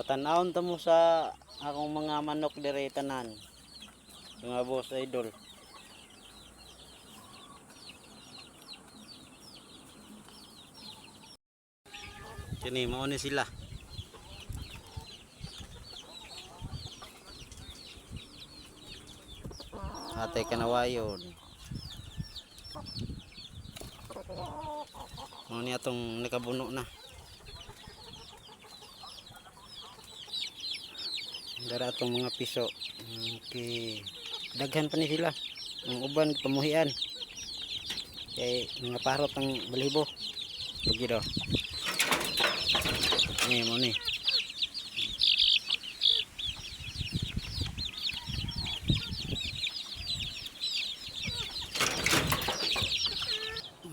Patanawon ta mo sa akong mga manok dire tanan. Mga boss idol. Kini mao ni sila. Atay kanawayon. Mao ni atong nakabuno na. Dara atong mga piso. Okay. Daghan pa ni sila. Ang uban pamuhian. Kay mga parot ang balibo. Sige daw. Ni mo ni.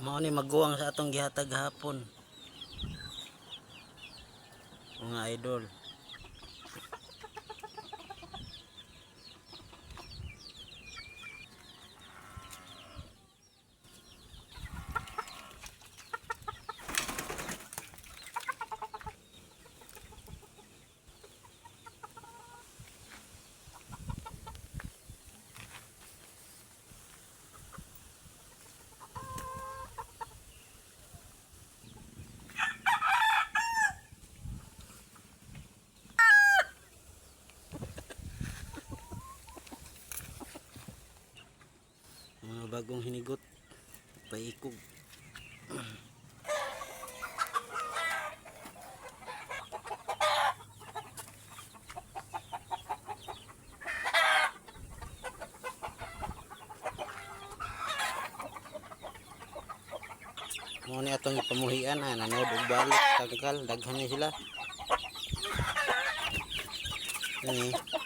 Mao ni maguwang sa atong gihatag hapon. Mga idol. Mga bagong hinigot paikog. Mo ni atong pamuhian nanood og balik tagkal daghan ni sila. Ini